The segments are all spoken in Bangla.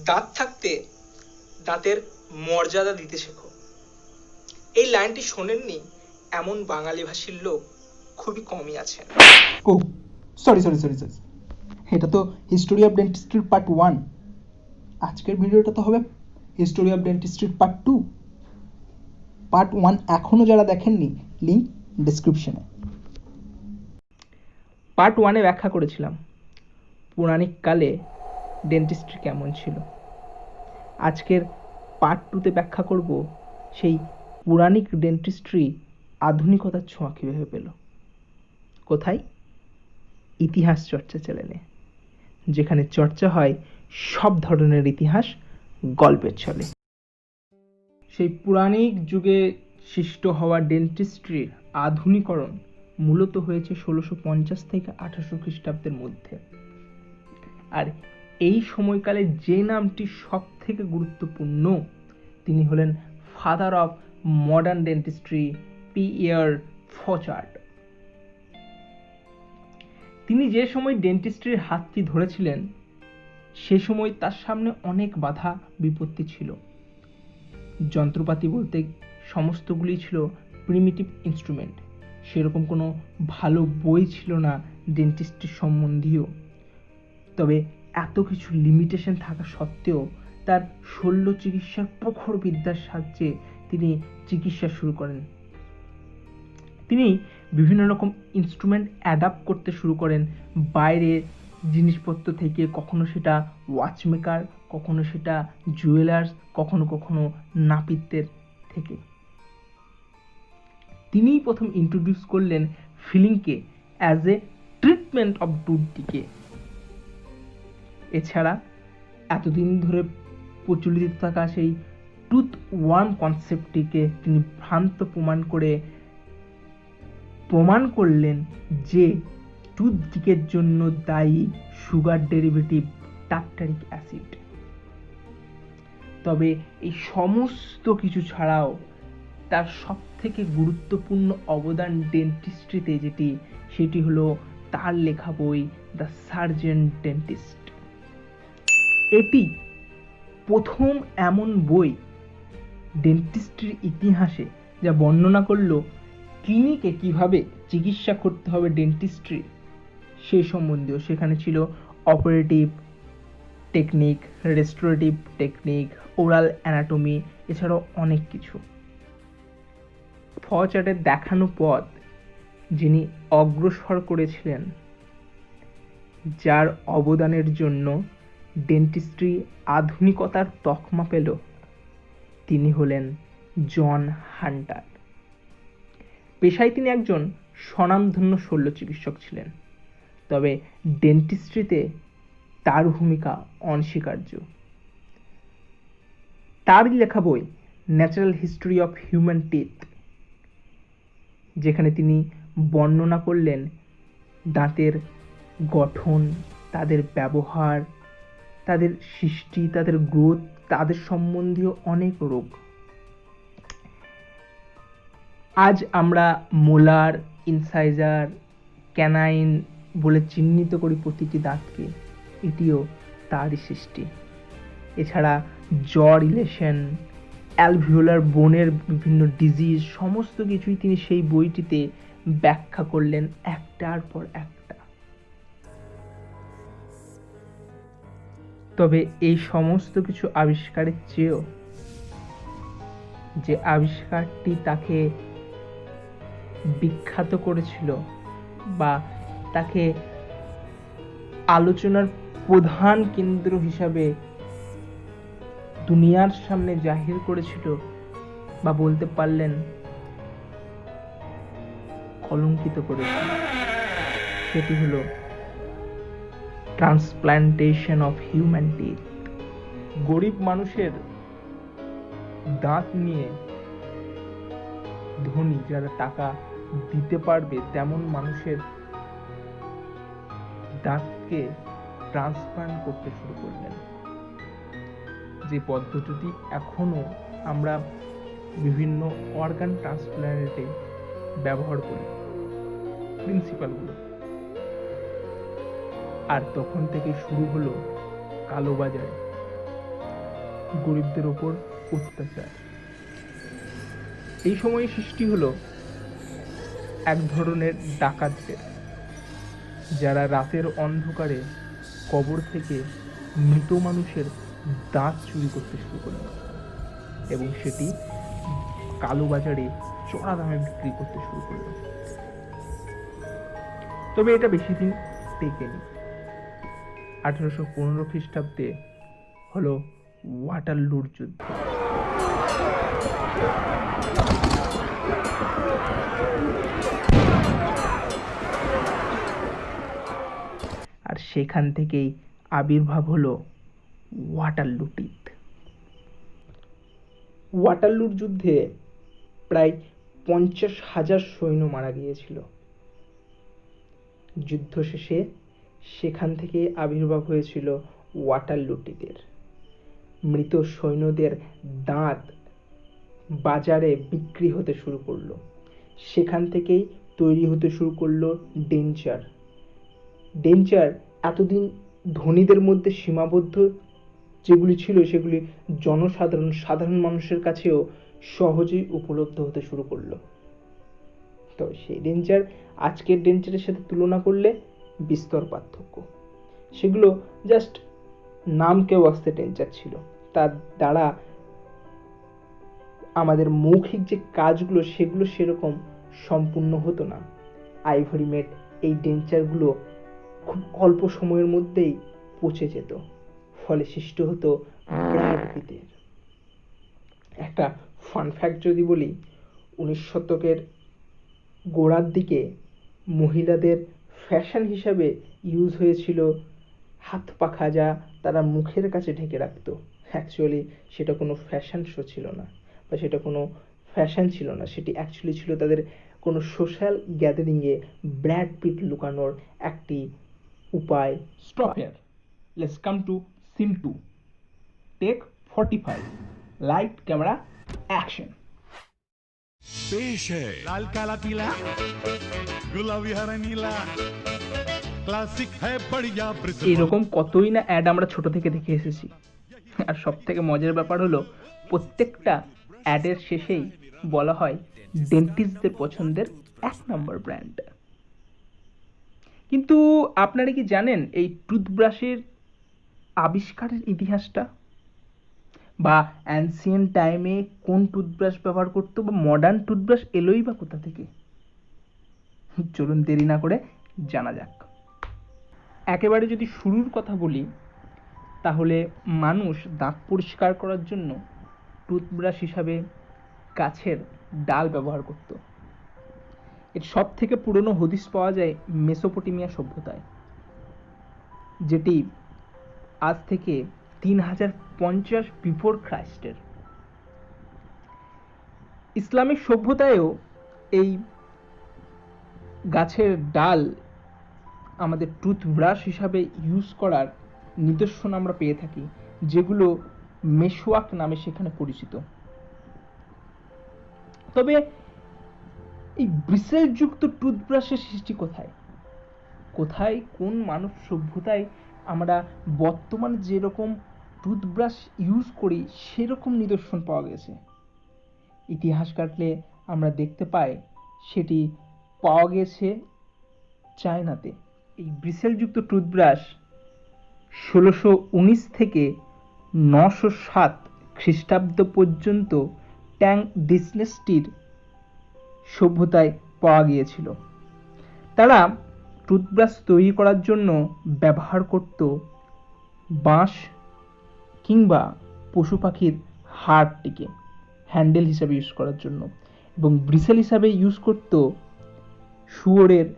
দাঁত থাকতে দাঁতের মর্যাদা দিতে শেখো। এই লাইনটি শোনেননি এমন বাঙালি ভাষীর লোক খুবই কমই আছেন। ও সরি, এটা তো হিস্টোরি অফ ডেন্টিস্ট্রির পার্ট 1। আজকের ভিডিওটা তো হবে হিস্টোরি অফ ডেন্টিস্ট্রির পার্ট 2। পার্ট 1 এখনও যারা দেখেননি, লিঙ্ক ডেসক্রিপশনে। পার্ট 1-এ ব্যাখ্যা করেছিলাম পৌরাণিক কালে ডেন্টিস্ট্রি কেমন ছিল। আজকের পার্ট 2-তে ব্যাখ্যা করব সেই পৌরাণিক ডেন্টিস্ট্রি আধুনিকতার ছোঁয়া কীভাবে পেল। কোথায়? ইতিহাস চর্চা চ্যানেলে, যেখানে চর্চা হয় সব ধরনের ইতিহাস গল্পের ছলে। সেই পৌরাণিক যুগে সৃষ্ট হওয়া ডেন্টিস্ট্রির আধুনিকরণ মূলত হয়েছে 1650 থেকে 1800 খ্রিস্টাব্দের মধ্যে। আর এই সময়কালে যে নামটি সব থেকে গুরুত্বপূর্ণ, তিনি হলেন father of modern dentistry, Pierre Fauchard. তিনি যে সময় ডেন্টিস্ট্রির হাতটি ধরেছিলেন, সে সময় তার সামনে অনেক বাধা বিপত্তি ছিল। যন্ত্রপাতি বলতে সমস্তগুলি ছিল প্রিমিটিভ ইনস্ট্রুমেন্ট। সেরকম কোনো ভালো বই ছিল না ডেন্টিস্ট্রি সম্বন্ধীয়। তবে এত কিছু লিমিটেশন থাকা সত্ত্বেও তার শল্য চিকিৎসার প্রখর বিদ্যার সাহায্যে তিনি চিকিৎসা শুরু করেন। তিনি বিভিন্ন রকম ইনস্ট্রুমেন্ট অ্যাডাপ্ট করতে শুরু করেন বাইরের জিনিসপত্র থেকে। কখনো সেটা ওয়াচমেকার, কখনো সেটা জুয়েলার্স, কখনো নাপিতদের থেকে। তিনিই প্রথম ইন্ট্রোডিউস করলেন ফিলিংকে অ্যাজ এ ট্রিটমেন্ট অফ টুথটিকে। এছাড়া এতদিন ধরে প্রচলিত থাকা সেই টুথ ওয়ার্ম কনসেপ্টটিকে তিনি ভ্রান্ত প্রমাণ করলেন যে টুথটিকের জন্য দায়ী সুগার ডেরিভেটিভ টার্টারিক অ্যাসিড। তবে এই সমস্ত কিছু ছাড়াও তার সব থেকে গুরুত্বপূর্ণ অবদান ডেন্টিস্ট্রিতে সেটি হলো তার লেখা বই দ্য সার্জন ডেন্টিস্ট। এটি প্রথম এমন বই ডেন্টিস্ট্রির ইতিহাসে যা বর্ণনা করলো ক্লিনিকে কিভাবে চিকিৎসা করতে হবে ডেন্টিস্ট্রি সেই সম্বন্ধীয়। সেখানে ছিল operative technique, restorative technique, oral anatomy, এছাড়াও অনেক কিছু। ফচার্ডের দেখানো পথ যিনি অগ্রসর করেছিলেন, যার অবদানের জন্য ডেন্টিস্ট্রি আধুনিকতার তকমা পেল, তিনি হলেন জন হান্টার। পেশায় তিনি একজন স্বনামধন্য শল্য চিকিৎসক ছিলেন, তবে ডেন্টিস্ট্রিতে তার ভূমিকা অনস্বীকার্য। তারই লেখা বই natural history of human teeth, যেখানে তিনি বর্ণনা করলেন দাঁতের গঠন, তাদের ব্যবহার, তাদের সৃষ্টি, তাদের গ্রোথ, তাদের সম্বন্ধীয় অনেক রোগ। আজ আমরা মোলার, ইনসাইজার, ক্যানাইন বলে চিহ্নিত করি প্রতিটি দাঁতকে, এটিও তারই সৃষ্টি। এছাড়া জ রিলেশন, অ্যালভিওলার বোনের বিভিন্ন ডিজিজ, সমস্ত কিছুই তিনি সেই বইটিতে ব্যাখ্যা করলেন একটার পর একটা। তবে এই সমস্ত কিছু আবিষ্কারের চেয়েও যে আবিষ্কারটি তাকে বিখ্যাত করেছিল বা তাকে আলোচনার প্রধান কেন্দ্র হিসাবে দুনিয়ার সামনে জাহির করেছিল, বা বলতে পারলেন কলঙ্কিত করেছিল, সেটি হলো ট্রান্সপ্লান্টেশন অফ হিউম্যান টিথ। গরিব মানুষের দাঁত নিয়ে ধনী যারা টাকা দিতে পারবে তেমন মানুষের দাঁতকে ট্রান্সপ্লান্ট করতে শুরু করলেন, যে পদ্ধতিটি এখনো আমরা বিভিন্ন অর্গান ট্রান্সপ্লান্টে ব্যবহার করি, প্রিন্সিপালগুলো। আর তখন থেকে শুরু হলো কালোবাজারি। গরিবদের ওপর অত্যাচার। এই সময়ে সৃষ্টি হলো এক ধরনের ডাকাতদের, যারা রাতের অন্ধকারে কবর থেকে মৃত মানুষের দাঁত চুরি করতে শুরু করলো এবং সেটি কালোবাজারে চড়া দামে বিক্রি করতে শুরু করলো। তবে এটা বেশি দিন টেকেনি। 1815 খ্রিস্টাব্দে হলো ওয়াটারলুর যুদ্ধ। আর সেখান থেকেই আবির্ভাব হলো ওয়াটারলু তীর। ওয়াটারলুর যুদ্ধে প্রায় 50,000 সৈন্য মারা গিয়েছিল। যুদ্ধ শেষে সেখান থেকে আবির্ভাব হয়েছিল ওয়াটারলু তীরের। মৃত সৈন্যদের দাঁত বাজারে বিক্রি হতে শুরু করলো। সেখান থেকেই তৈরি হতে শুরু করলো ডেঞ্চার। ডেঞ্চার এতদিন ধনীদের মধ্যে সীমাবদ্ধ যেগুলি ছিল, সেগুলি সাধারণ মানুষের কাছেও সহজেই উপলব্ধ হতে শুরু করলো। তো সেই ডেঞ্চার আজকের ডেঞ্চারের সাথে তুলনা করলে বিস্তর পার্থক্য। সেগুলো জাস্ট নামকেও আসতে ডেঞ্চার ছিল, তার দ্বারা আমাদের মৌখিক যে কাজগুলো সেগুলো সেরকম সম্পূর্ণ হতো না। আইভরি মেড এই ডেঞ্চারগুলো খুব অল্প সময়ের মধ্যেই পচে যেত, ফলে সৃষ্টি হতো ব্র্যাড পিটের। একটা ফান ফ্যাক্ট যদি বলি, 19 শতকের গোড়ার দিকে মহিলাদের ফ্যাশন হিসাবে ইউজ হয়েছিল হাত পাখা, যা তারা মুখের কাছে ঢেকে রাখতো। অ্যাকচুয়ালি সেটা কোনো ফ্যাশন শো ছিল না, বা সেটা কোনো ফ্যাশন ছিল না, সেটি অ্যাকচুয়ালি ছিল তাদের কোনো সোশ্যাল গ্যাদারিংয়ে ব্র্যাড পিট লুকানোর একটি উপায়। Stop here. Let's come to scene 2. Take 45. Light, camera, action. पेश है लाल काला पीला गुलाबी हरा नीला क्लासिक है बढ़िया এরকম কতই না অ্যাড আমরা ছোট থেকে দেখে এসেছি। আর সব থেকে মজার ব্যাপার হলো, প্রত্যেকটা অ্যাডের শেষেই বলা হয় ডেন্টিস্টদের পছন্দের 1 নম্বর ব্র্যান্ড। কিন্তু আপনারা কি জানেন এই টুথব্রাশের আবিষ্কারের ইতিহাসটা, বা অ্যানসিয়েন্ট টাইমে কোন টুথব্রাশ ব্যবহার করতো, বা মডার্ন টুথব্রাশ এলোই বা কোথা থেকে? চলুন দেরি না করে জানা যাক। একেবারে যদি শুরুর কথা বলি, তাহলে মানুষ দাঁত পরিষ্কার করার জন্য টুথব্রাশ হিসাবে গাছের ডাল ব্যবহার করত। এর সব থেকে পুরনো হদিস পাওয়া যায় মেসোপটেমিয়া সভ্যতায়, যেটি আজ থেকে 3050 বিফোর খ্রাইস্টের। ইসলামিক সভ্যতায়ও এই গাছের ডাল আমাদের টুথব্রাশ হিসাবে ইউজ করার নিদর্শন আমরা পেয়ে থাকি, যেগুলো মেশওয়াক নামে সেখানে পরিচিত। তবে এই ব্রিসেলযুক্ত টুথব্রাশের সৃষ্টি কোথায়? কোথায় কোন মানব সভ্যতায় আমরা বর্তমানে যেরকম টুথব্রাশ ইউজ করি সেরকম নিদর্শন পাওয়া গেছে? ইতিহাস ঘাটলে আমরা দেখতে পাই সেটি পাওয়া গেছে চায়নাতে। এই ব্রিসেলযুক্ত টুথব্রাশ 1619 থেকে 907 খ্রিস্টাব্দ পর্যন্ত ট্যাং ডিসনেস্টির সভ্যতায় পাওয়া গিয়েছিল। তারা টুথব্রাশ তৈরি করার জন্য ব্যবহার করত বাঁশ কিংবা পশু পাখির হাড়টিকে হ্যান্ডেল হিসাবে ইউজ করার জন্য, এবং ব্রিসেল হিসাবে ইউজ করত শুয়োরের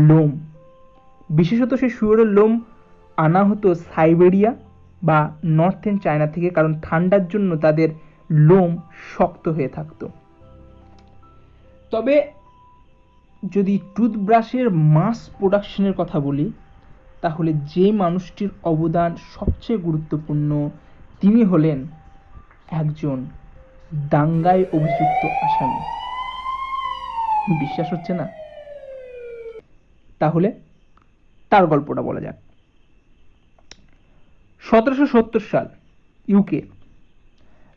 লোম। বিশেষত সেই শুয়োরের লোম আনা হতো সাইবেরিয়া বা নর্থেন চায়না থেকে, কারণ ঠান্ডার জন্য তাদের লোম শক্ত হয়ে থাকতো। তবে যদি টুথব্রাশের মাস প্রোডাকশনের কথা বলি, তাহলে যে মানুষটির অবদান সবচেয়ে গুরুত্বপূর্ণ তিনি হলেন একজন দাঙ্গায় অভিযুক্ত আসামি। বিশ্বাস হচ্ছে না? তাহলে তার গল্পটা বলা যাক। 1770 সাল ইউকে।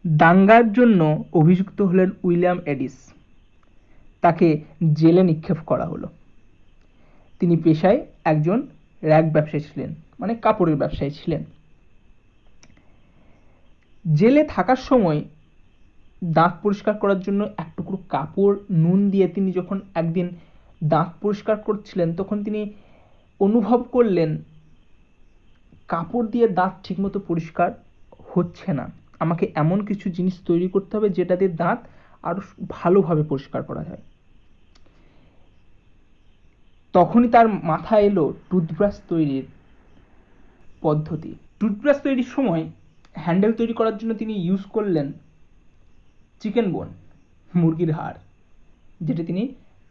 দাঙ্গার জন্য অভিযুক্ত হলেন উইলিয়াম এডিস। তাকে জেলে নিক্ষেপ করা হলো। তিনি পেশায় একজন র্যাগ ব্যবসায়ী ছিলেন, মানে কাপড়ের ব্যবসায়ী ছিলেন। জেলে থাকার সময় দাঁত পরিষ্কার করার জন্য এক টুকরো কাপড় নুন দিয়ে তিনি যখন একদিন দাঁত পরিষ্কার করছিলেন, তখন তিনি অনুভব করলেন কাপড় দিয়ে দাঁত ঠিকমতো পরিষ্কার হচ্ছে না, আমাকে এমন কিছু জিনিস তৈরি করতে হবে যেটা দিয়ে দাঁত আরো ভালোভাবে পরিষ্কার করা যায়। তখনই তার মাথায় এলো টুথব্রাশ তৈরির পদ্ধতি। টুথব্রাশ তৈরির সময় হ্যান্ডেল তৈরি করার জন্য তিনি ইউজ করলেন চিকেন বোন, মুরগির হাড়, যেটা তিনি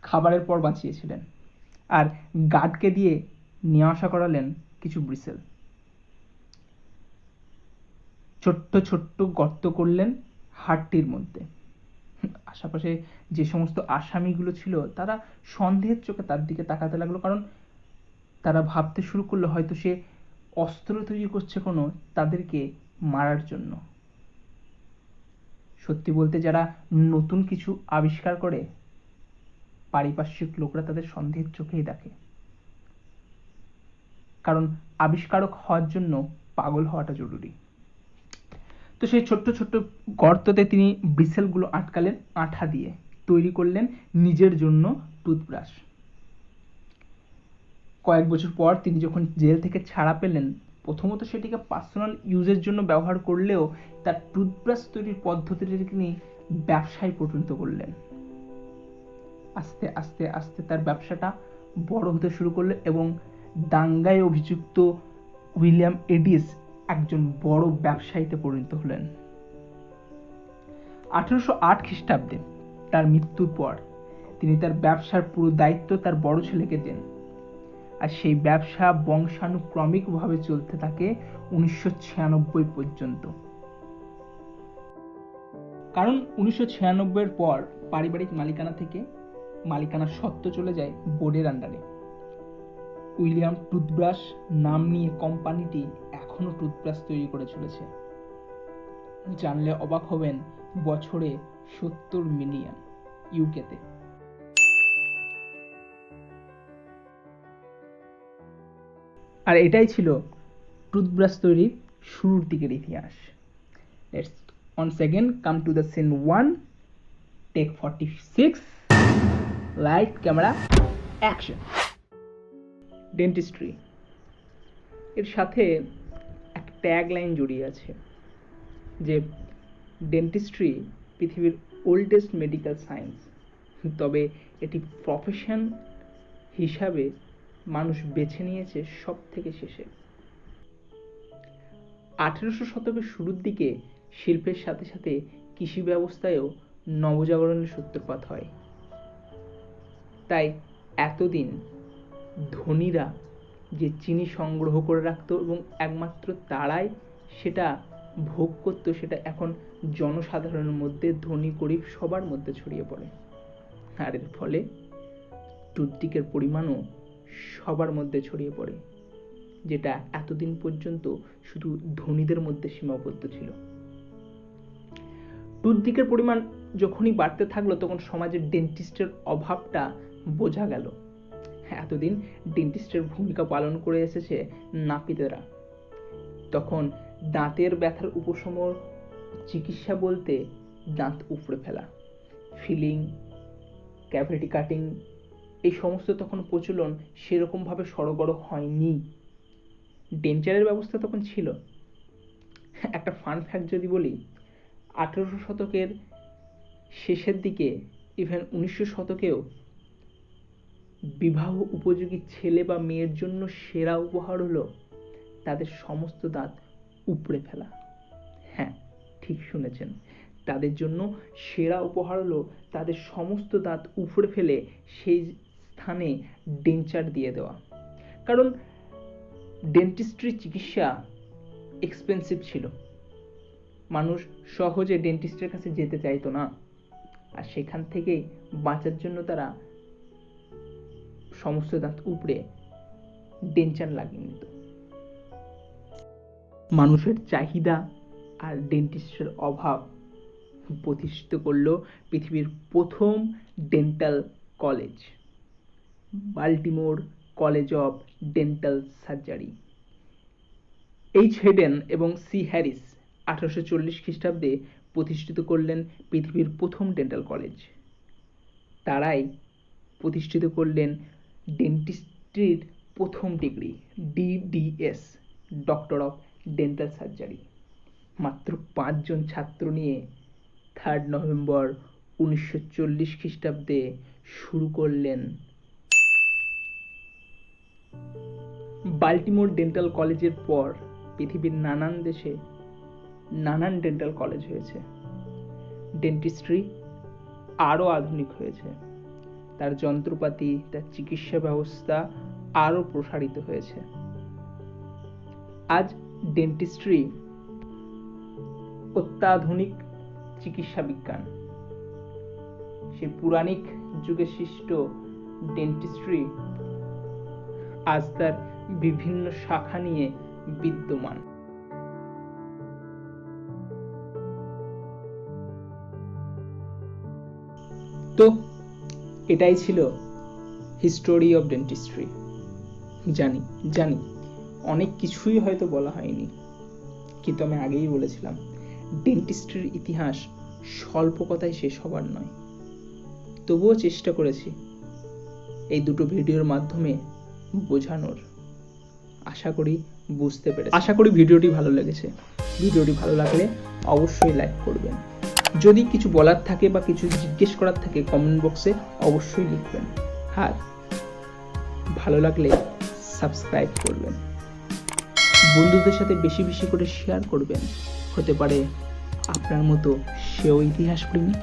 খাবারের পর বাঁচিয়েছিলেন, আর গার্ডকে দিয়ে নিয়ে আসা করালেন কিছু ব্রিসেল। ছোট্ট ছোট্ট গর্ত করলেন হাড়টির মধ্যে। আশেপাশে যে সমস্ত আসামিগুলো ছিল তারা সন্দেহের চোখে তার দিকে তাকাতে লাগলো, কারণ তারা ভাবতে শুরু করলো হয়তো সে অস্ত্র তৈরি করছে কোনো তাদেরকে মারার জন্য। সত্যি বলতে যারা নতুন কিছু আবিষ্কার করে পারিপার্শ্বিক লোকরা তাদের সন্দেহের চোখেই দেখে, কারণ আবিষ্কারক হওয়ার জন্য পাগল হওয়াটা জরুরি। তো সেই ছোট্ট ছোট্ট গর্ততে তিনি ব্রিসেলগুলো আটকালেন আঠা দিয়ে, তৈরি করলেন নিজের জন্য টুথব্রাশ। কয়েক বছর পর তিনি যখন জেল থেকে ছাড়া পেলেন, প্রথমত সেটিকে পার্সোনাল ইউজের জন্য ব্যবহার করলেও তার টুথব্রাশ তৈরির পদ্ধতিটি তিনি ব্যবসায় পরিণত করলেন। আস্তে আস্তে আস্তে তার ব্যবসাটা বড় হতে শুরু করলো এবং দাঙ্গায় অভিযুক্ত উইলিয়াম এডিস একজন বড় ব্যবসায়ীতে পরিণত হলেন। 1808 খ্রিস্টাব্দে তার মৃত্যুর পর তিনি তার ব্যবসার পুরো দায়িত্ব তার বড় ছেলেকে দেন, আর সেই ব্যবসা বংশানুক্রমিকভাবে চলতে থাকে 1996 পর্যন্ত। কারণ 1996 পর পারিবারিক মালিকানা থেকে মালিকানার স্বত্ব চলে যায় বোর্ডের আন্ডারে। উইলিয়াম টুথব্রাশ নাম নিয়ে কোম্পানিটি এখনো টুথব্রাশ তৈরি করে চলেছে। জানলে অবাক হবেন, বছরে 70 মিলিয়ন ইউকেতে। আর এটাই ছিল টুথব্রাশ তৈরির শুরুর দিকের ইতিহাস। Let's once again come to the scene 1, take 46, light camera action. Dentistry, এর সাথে এক ট্যাগ লাইন জড়িয়ে আছে যে ডেন্টিস্ট্রি পৃথিবীর ওল্ডেস্ট মেডিকেল সায়েন্স, তবে এটি প্রফেশন হিসাবে মানুষ বেছে নিয়েছে সব থেকে শেষে। 1800 শতকের শুরুর দিকে শিল্পের সাথে সাথে কৃষি ব্যবস্থায়ও নবজাগরণের সূত্রপাত হয়। তাই এতদিন ধনীরা যে চিনি সংগ্রহ করে রাখত এবং একমাত্র তারাই সেটা ভোগ করত, সেটা এখন জনসাধারণের মধ্যে, ধনী গরিব সবার মধ্যে ছড়িয়ে পড়ে। আর এর ফলে টুথপিকের পরিমাণও সবার মধ্যে ছড়িয়ে পড়ে, যেটা এতদিন পর্যন্ত শুধু ধনীদের মধ্যে সীমাবদ্ধ ছিল। টুথপিকের পরিমাণ যখনই বাড়তে থাকলো তখন সমাজে ডেন্টিস্টের অভাবটা বোঝা গেল। এতদিন ডেন্টিস্টের ভূমিকা পালন করে এসেছে নাপিতেরা। তখন দাঁতের ব্যথার উপশম চিকিৎসা বলতে দাঁত উপড়ে ফেলা, ফিলিং, ক্যাভিটি কাটিং, এই সমস্ত তখন প্রচলন সেরকমভাবে সড়গড় হয়নি। ডেঞ্চারের ব্যবস্থা তখন ছিল। একটা ফান ফ্যাক্ট যদি বলি, 1800 শতকের শেষের দিকে, ইভেন 1900 শতকেও বিবাহ উপযোগী ছেলে বা মেয়ের জন্য সেরা উপহার হলো তাদের সমস্ত দাঁত উপড়ে ফেলা। হ্যাঁ, ঠিক শুনেছেন, তাদের জন্য সেরা উপহার হলো তাদের সমস্ত দাঁত উপড়ে ফেলে সেই স্থানে ডেঞ্চার দিয়ে দেওয়া। কারণ ডেন্টিস্ট্রি চিকিৎসা এক্সপেন্সিভ ছিল, মানুষ সহজে ডেন্টিস্টের কাছে যেতে চাইতো না, আর সেখান থেকেই বাঁচার জন্য তারা সমস্ত দাঁত উপড়ে ডেঞ্চার লাগিয়ে নিত। মানুষের চাহিদা আর ডেন্টিস্টের অভাব প্রতিষ্ঠিত করলো পৃথিবীর প্রথম dental college, Baltimore college of dental surgery. H Hayden এবং সি হ্যারিস 1840 খ্রিস্টাব্দে প্রতিষ্ঠিত করলেন পৃথিবীর প্রথম ডেন্টাল কলেজ। তারাই প্রতিষ্ঠিত করলেন ডেন্টিস্ট্রির প্রথম degree, DDS, doctor of dental surgery. মাত্র 5 জন ছাত্র নিয়ে 3 নভেম্বর 1940 খ্রিস্টাব্দে শুরু করলেন। বাল্টিমোর ডেন্টাল কলেজের পর পৃথিবীর নানান দেশে নানান ডেন্টাল কলেজ হয়েছে। ডেন্টিস্ট্রি আরও আধুনিক হয়েছে, তার যন্ত্রপাতি, তার চিকিৎসা ব্যবস্থা আরও প্রসারিত হয়েছে। আজ ডেন্টিস্ট্রি অত্যাধুনিক চিকিৎসা বিজ্ঞান। সেই পুরাণিক যুগে সৃষ্ট ডেন্টিস্ট্রি আজ তার বিভিন্ন শাখা নিয়ে বিদ্যমান। তো এটাই ছিল হিস্টোরি অফ ডেন্টিস্ট্রি। জানি অনেক কিছুই হয়তো বলা হয়নি, কিন্তু আমি আগেই বলেছিলাম ডেন্টিস্ট্রির ইতিহাস স্বল্প কথায় শেষ হবার নয়। তবুও চেষ্টা করেছি এই দুটো ভিডিওর মাধ্যমে বোঝানোর। আশা করি বুঝতে পেরেছি। আশা করি ভিডিওটি ভালো লেগেছে। ভিডিওটি ভালো লাগলে অবশ্যই লাইক করবেন। যদি কিছু বলার থাকে বা কিছু জিজ্ঞেস করার থাকে কমেন্ট বক্সে অবশ্যই লিখবেন। আর ভালো লাগলে সাবস্ক্রাইব করবেন, বন্ধুদের সাথে বেশি বেশি করে শেয়ার করবেন। হতে পারে আপনার মতো সেও ইতিহাস প্রেমী।